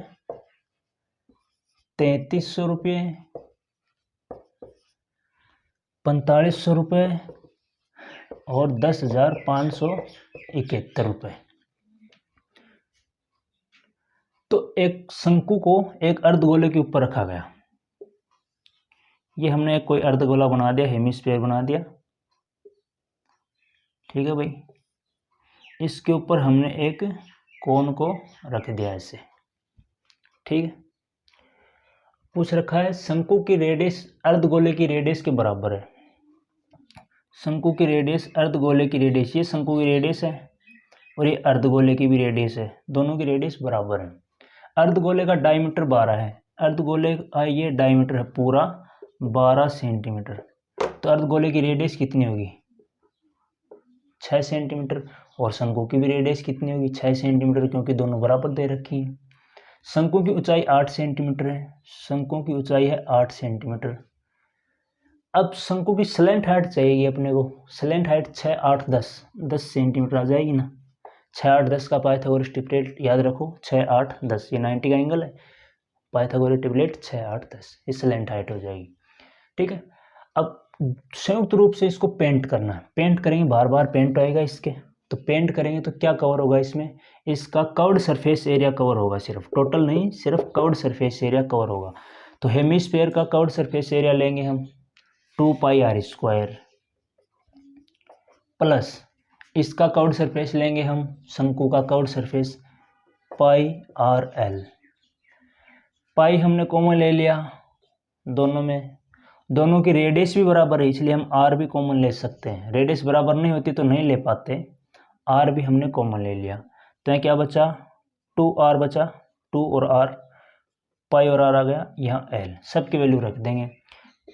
Speaker 1: 3,300 रुपये, 4500 रुपये और 10,571 रुपये। तो एक शंकु को एक अर्धगोले के ऊपर रखा गया। ये हमने कोई अर्धगोला बना दिया, हेमिस्फीयर बना दिया, ठीक है भाई। इसके ऊपर हमने एक कोन को रख दिया ऐसे, ठीक है। पूछ रखा है शंकु की रेडियस अर्धगोले की रेडियस के बराबर है। शंकु की रेडियस अर्धगोले की रेडियस, ये शंकु की रेडियस है और ये अर्धगोले की भी रेडियस है, दोनों की रेडियस बराबर है। अर्धगोले का डायमीटर 12 है, अर्धगोले का ये डायमीटर है पूरा 12 सेंटीमीटर। तो अर्धगोले की रेडियस कितनी होगी? 6 सेंटीमीटर। और शंकु की भी रेडियस कितनी होगी? 6 सेंटीमीटर, क्योंकि दोनों बराबर दे रखी है। शंकु की ऊंचाई 8 सेंटीमीटर है, शंकु की ऊंचाई है 8 सेंटीमीटर। अब शंकु की स्लैंट हाइट चाहिए अपने को। स्लैंट हाइट 6, 8, 10 सेंटीमीटर आ जाएगी ना। 6, 8, 10 का पाइथागोरस ट्रिपलेट याद रखो, 6, 8, 10, ये 90 का एंगल है। पाइथागोरस ट्रिपलेट 6, 8, 10, ये स्लैंट हाइट हो जाएगी, ठीक है। अब संयुक्त रूप से इसको पेंट करना है। पेंट करेंगे, बार बार पेंट आएगा इसके, तो पेंट करेंगे तो क्या कवर होगा इसमें? इसका कर्व्ड सरफेस एरिया कवर होगा, सिर्फ टोटल नहीं, सिर्फ कर्व्ड सरफेस एरिया कवर होगा। तो हेमिस्फीयर का कर्व्ड सरफेस एरिया लेंगे हम 2πr² प्लस इसका कर्व्ड सरफेस लेंगे हम, शंकु का कर्व्ड सरफेस, πrl। पाई हमने कॉमन ले लिया दोनों में, दोनों की रेडियस भी बराबर है, इसलिए हम r भी कॉमन ले सकते हैं। रेडियस बराबर नहीं होती तो नहीं ले पाते, r भी हमने कॉमन ले लिया। तो यहाँ क्या बचा? 2r बचा, 2 और r, पाई और r आ गया, यहाँ l। सब की वैल्यू रख देंगे,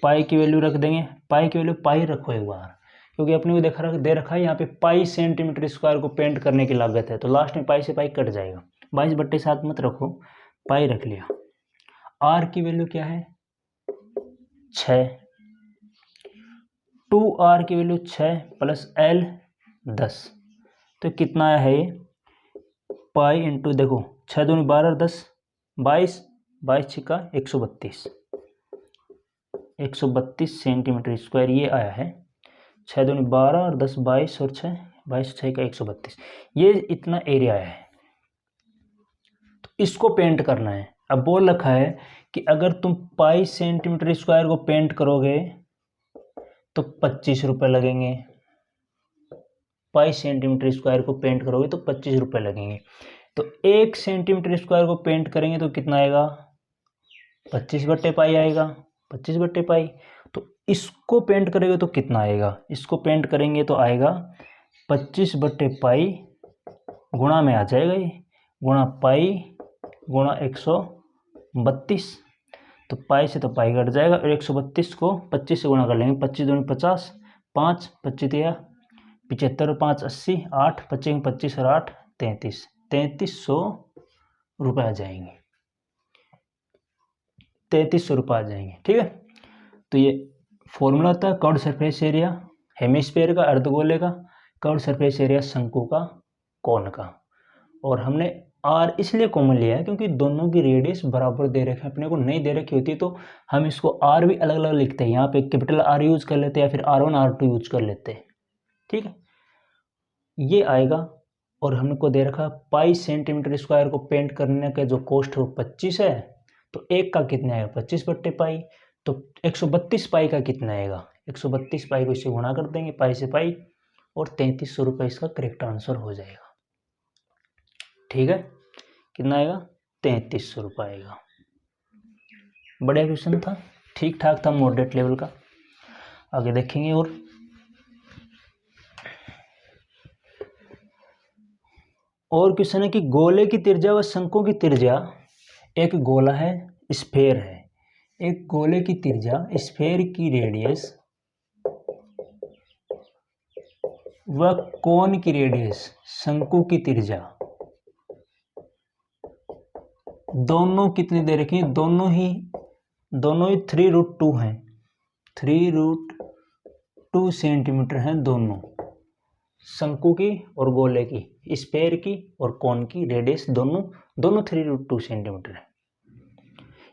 Speaker 1: पाई की वैल्यू रख देंगे। पाई की वैल्यू पाई रखो एक बार, क्योंकि अपने को दे रखा है यहाँ पे पाई सेंटीमीटर स्क्वायर को पेंट करने की लागत है, तो लास्ट में पाई से पाई कट जाएगा। 22/7 मत रखो, पाई रख लिया। r की वैल्यू क्या है? 6। 2r की वैल्यू 6 प्लस l 10, तो कितना आया है ये? पाई इंटू, देखो 6 दूनी 12 10 22, 22 छिका 132, 132 सेंटीमीटर स्क्वायर ये आया है। 6 दूनी 12 और 10 22 और 6 22, 6 का 132, ये इतना एरिया है। तो इसको पेंट करना है। अब बोल रखा है कि अगर तुम पाई सेंटीमीटर स्क्वायर को पेंट करोगे तो 25 रुपये लगेंगे। पाई सेंटीमीटर स्क्वायर को पेंट करोगे तो 25 रुपये लगेंगे। तो 1 सेंटीमीटर स्क्वायर को पेंट करेंगे तो कितना आएगा? 25/पाई आएगा, 25/पाई। तो इसको पेंट करेंगे तो कितना आएगा? इसको पेंट करेंगे तो आएगा 25/पाई, गुणा में आ जाएगा ये, गुणा पाई गुणा 132। तो पाई से तो पाई कट जाएगा और 132 को 25 से गुणा कर लेंगे। 25 दूनी 50, 5 25 दिया 75 और 5 80, 8 25 25 और 8 33, 3300 रुपये आ जाएंगे, 3300 रुपये आ जाएंगे, ठीक है। तो ये फॉर्मूला था कर्व्ड सरफेस एरिया हेमिस्फीयर का, अर्धगोले का, कर्व्ड सरफेस एरिया शंकु का, कोन का। और हमने r इसलिए कॉमन लिया है क्योंकि दोनों की रेडियस बराबर दे रखे हैं। अपने को नहीं दे रखी होती तो हम इसको r भी अलग अलग लिखते हैं, यहाँ पे कैपिटल R यूज कर लेते हैं या फिर R1 R2 यूज कर लेते हैं, ठीक है। ये आएगा। और हमको दे रखा पाई सेंटीमीटर स्क्वायर को पेंट करने का जो कॉस्ट है वो 25 है, तो एक का कितना आएगा? 25/पाई। तो 132 पाई का कितना आएगा? 132 पाई को इससे गुणा कर देंगे, पाई से पाई, और 3300 रुपये इसका करेक्ट आंसर हो जाएगा, ठीक है। कितना आएगा? 3300 रुपये आएगा। बढ़िया क्वेश्चन था, ठीक ठाक था, मॉडरेट लेवल का। आगे देखेंगे। और क्वेश्चन है कि गोले की त्रिज्या व शंकु की त्रिज्या, एक गोला है, स्फेयर है, एक गोले की त्रिज्या, स्फेयर की रेडियस व कोन की रेडियस, शंकु की त्रिज्या, दोनों कितनी दे रखी है? दोनों ही 3√2 हैं, 3√2 सेंटीमीटर हैं दोनों, शंकु की और गोले की, स्फेयर की और कोन की रेडियस दोनों 3√2 सेंटीमीटर है।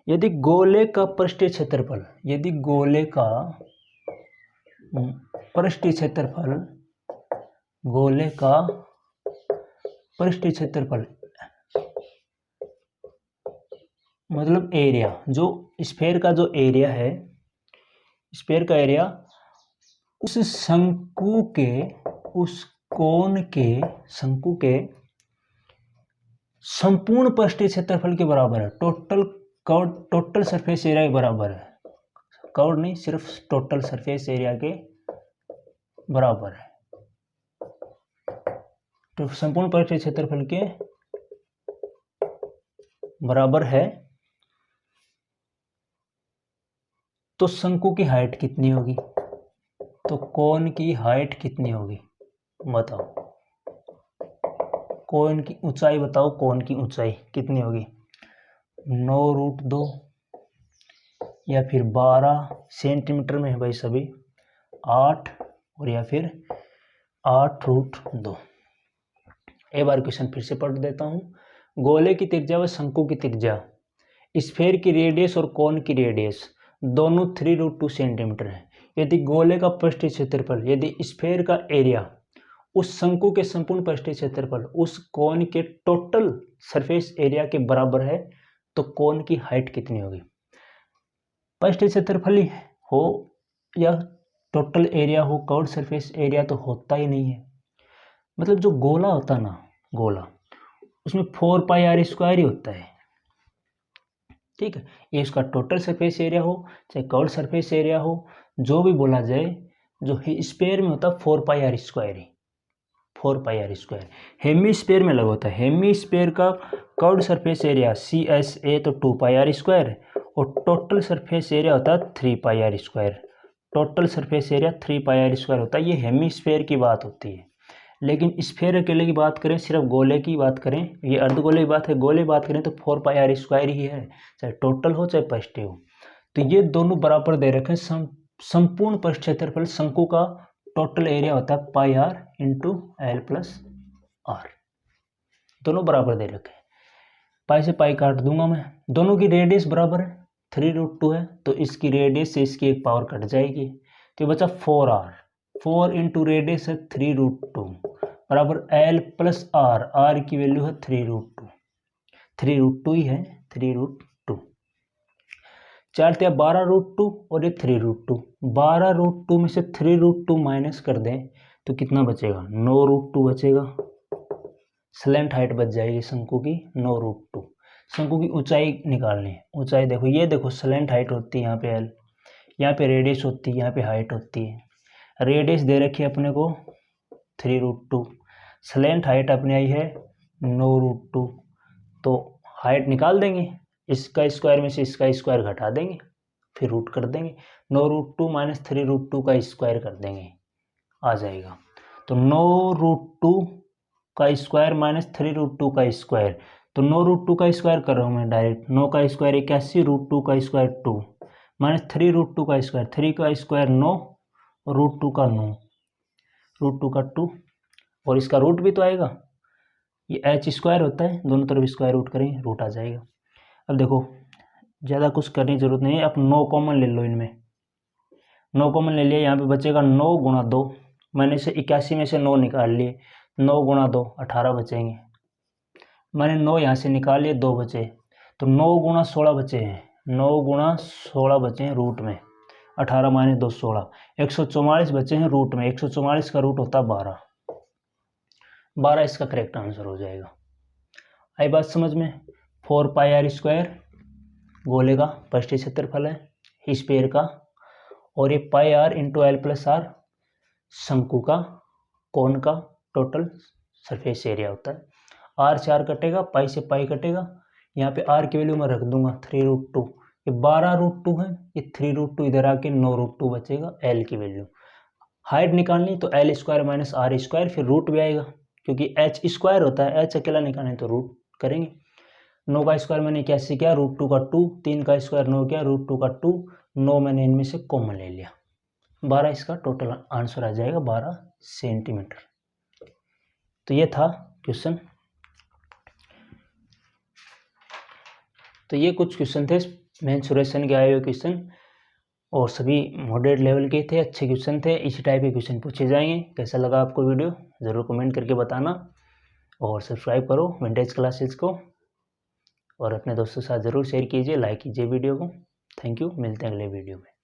Speaker 1: यदि गोले का पृष्ठीय क्षेत्रफल, यदि गोले का पृष्ठीय क्षेत्रफल, गोले का पृष्ठीय क्षेत्रफल मतलब एरिया, जो स्फेयर का जो एरिया है, स्फेयर का एरिया उस शंकु के, उस कोण के, शंकु के संपूर्ण पृष्ठीय क्षेत्रफल के बराबर है। टोटल सरफेस एरिया के बराबर है। कर्व नहीं, सिर्फ टोटल सरफेस एरिया के बराबर है। तो संपूर्ण पृष्ठीय क्षेत्रफल के बराबर है। तो शंकु की हाइट कितनी होगी? तो कोण की हाइट कितनी होगी बताओ? कोण की ऊंचाई बताओ, कोण की ऊंचाई कितनी होगी? 9√2 या फिर 12 सेंटीमीटर में है भाई सभी, 8 और या फिर 8√2। एक बार क्वेश्चन फिर से पढ़ देता हूँ। गोले की त्रिज्या व शंकु की त्रिज्या, स्फेयर की रेडियस और कोण की रेडियस दोनों 3√2 सेंटीमीटर है। यदि गोले का पृष्ठीय क्षेत्रफल, यदि स्फेयर का एरिया उस शंकु के संपूर्ण पृष्ठीय क्षेत्रफल उस कोण के टोटल सरफेस एरिया के बराबर है, तो कोण की हाइट कितनी होगी? पृष्ठीय क्षेत्रफल हो या टोटल एरिया हो, कर्व्ड सरफेस एरिया तो होता ही नहीं है। मतलब जो गोला होता ना, गोला, उसमें 4πr² ही होता है। ठीक है, ये उसका टोटल सरफेस एरिया हो चाहे कर्व्ड सरफेस एरिया हो, जो भी बोला जाए, जो स्फेयर में होता है 4πr² ही, 4πr²। हेमीस्फेयर में लगा होता है। हेमीस्फेयर का कर्व्ड सरफेस एरिया CSA तो 2πr² और टोटल सरफेस एरिया होता है 3πr²। Total surface area 3πr² होता है। ये हेमीस्फेयर की बात होती है। लेकिन स्फेयर अकेले की बात करें, सिर्फ गोले की बात करें, ये अर्धगोले की बात है, गोले बात करें तो 4πr² ही है, चाहे टोटल हो चाहे पृष्ठीय हो। तो ये दोनों बराबर दे रखे हैं। संपूर्ण पृष्ठ क्षेत्रफल शंकु का टोटल एरिया होता है πr × l+r, दोनों बराबर दे रखे हैं। पाई से पाई काट दूंगा मैं। दोनों की रेडियस बराबर है, 3√2 है, तो इसकी रेडियस से इसकी एक पावर कट जाएगी, तो बचा 4r। 4 × रेडियस है 3√2 बराबर l+r, r की वैल्यू है 3√2, 3√2 ही है, 3√2। 4 × 12√2 और ये 3√2, 12√2 में से 3√2 माइनस कर दें तो कितना बचेगा? 9√2 बचेगा। स्लेंट हाइट बच जाएगी शंकु की 9√2। शंकु की ऊंचाई निकालनी है। ऊंचाई देखो, ये देखो स्लेंट हाइट होती है यहाँ पे l, यहाँ पे रेडियस होती है, यहाँ पे हाइट होती है। रेडियस दे रखी है अपने को 3√2, स्लेंट हाइट अपने आई है 9√2, तो हाइट निकाल देंगे, इसका स्क्वायर में से इसका स्क्वायर घटा देंगे, फिर रूट कर देंगे। 9√2 माइनस 3√2 का स्क्वायर कर देंगे, आ जाएगा। तो 9√2 का स्क्वायर माइनस 3√2 का स्क्वायर, तो 9√2 का स्क्वायर कर रहा हूँ मैं डायरेक्ट। 9 का स्क्वायर 81, √2 का स्क्वायर 2, माइनस 3√2 का स्क्वायर, 3 का स्क्वायर 9, √2 का 9, √2 का 2, और इसका रूट भी तो आएगा। ये h² होता है, दोनों तरफ स्क्वायर रूट करेंगे, रूट आ जाएगा। अब देखो ज़्यादा कुछ करने की जरूरत नहीं है, आप 9 कॉमन ले लो इनमें। 9 कॉमन ले लिया, यहाँ पे बचेगा 9 × 2, मैंने से 81 में से 9 निकाल लिए, 9 × 2 18 बचेंगे। मैंने 9 यहाँ से निकाल लिए, 2 बचे, तो 9 × 16 बचे हैं, 9 × 16 बचे हैं रूट में, 18 - 2 16, 144 बचे हैं रूट में। 144 का रूट होता है 12, 12 इसका करेक्ट आंसर हो जाएगा। आई बात समझ में? 4πr² गोले का पृष्ठीय क्षेत्रफल है स्फेयर का, और ये πr × l+r शंकु का, कोण का टोटल सरफेस एरिया होता है। r 4 कटेगा, पाई से पाई कटेगा, यहाँ पे r की वैल्यू मैं रख दूंगा 3√2, ये 12√2 है, ये 3√2 इधर आके 9√2 बचेगा l की वैल्यू। हाइट निकालनी तो l² - r², फिर रूट भी आएगा क्योंकि h² होता है, h अकेला निकालने तो रूट करेंगे। 9 का स्क्वायर मैंने 81 किया, √2 का 2, 3 का स्क्वायर 9 किया, √2 का 2, 9 मैंने इनमें से कॉमन ले लिया, 12 इसका टोटल आंसर आ जाएगा, 12 सेंटीमीटर। तो ये था क्वेश्चन। तो ये कुछ क्वेश्चन थे मेंसुरेशन के आए हुए क्वेश्चन। और सभी मॉडरेट लेवल के थे, अच्छे क्वेश्चन थे। इसी टाइप के क्वेश्चन पूछे जाएंगे। कैसा लगा आपको वीडियो ज़रूर कमेंट करके बताना, और सब्सक्राइब करो विंटेज क्लासेज को, और अपने दोस्तों के साथ ज़रूर शेयर कीजिए, लाइक कीजिए वीडियो को। थैंक यू, मिलते हैं अगले वीडियो में।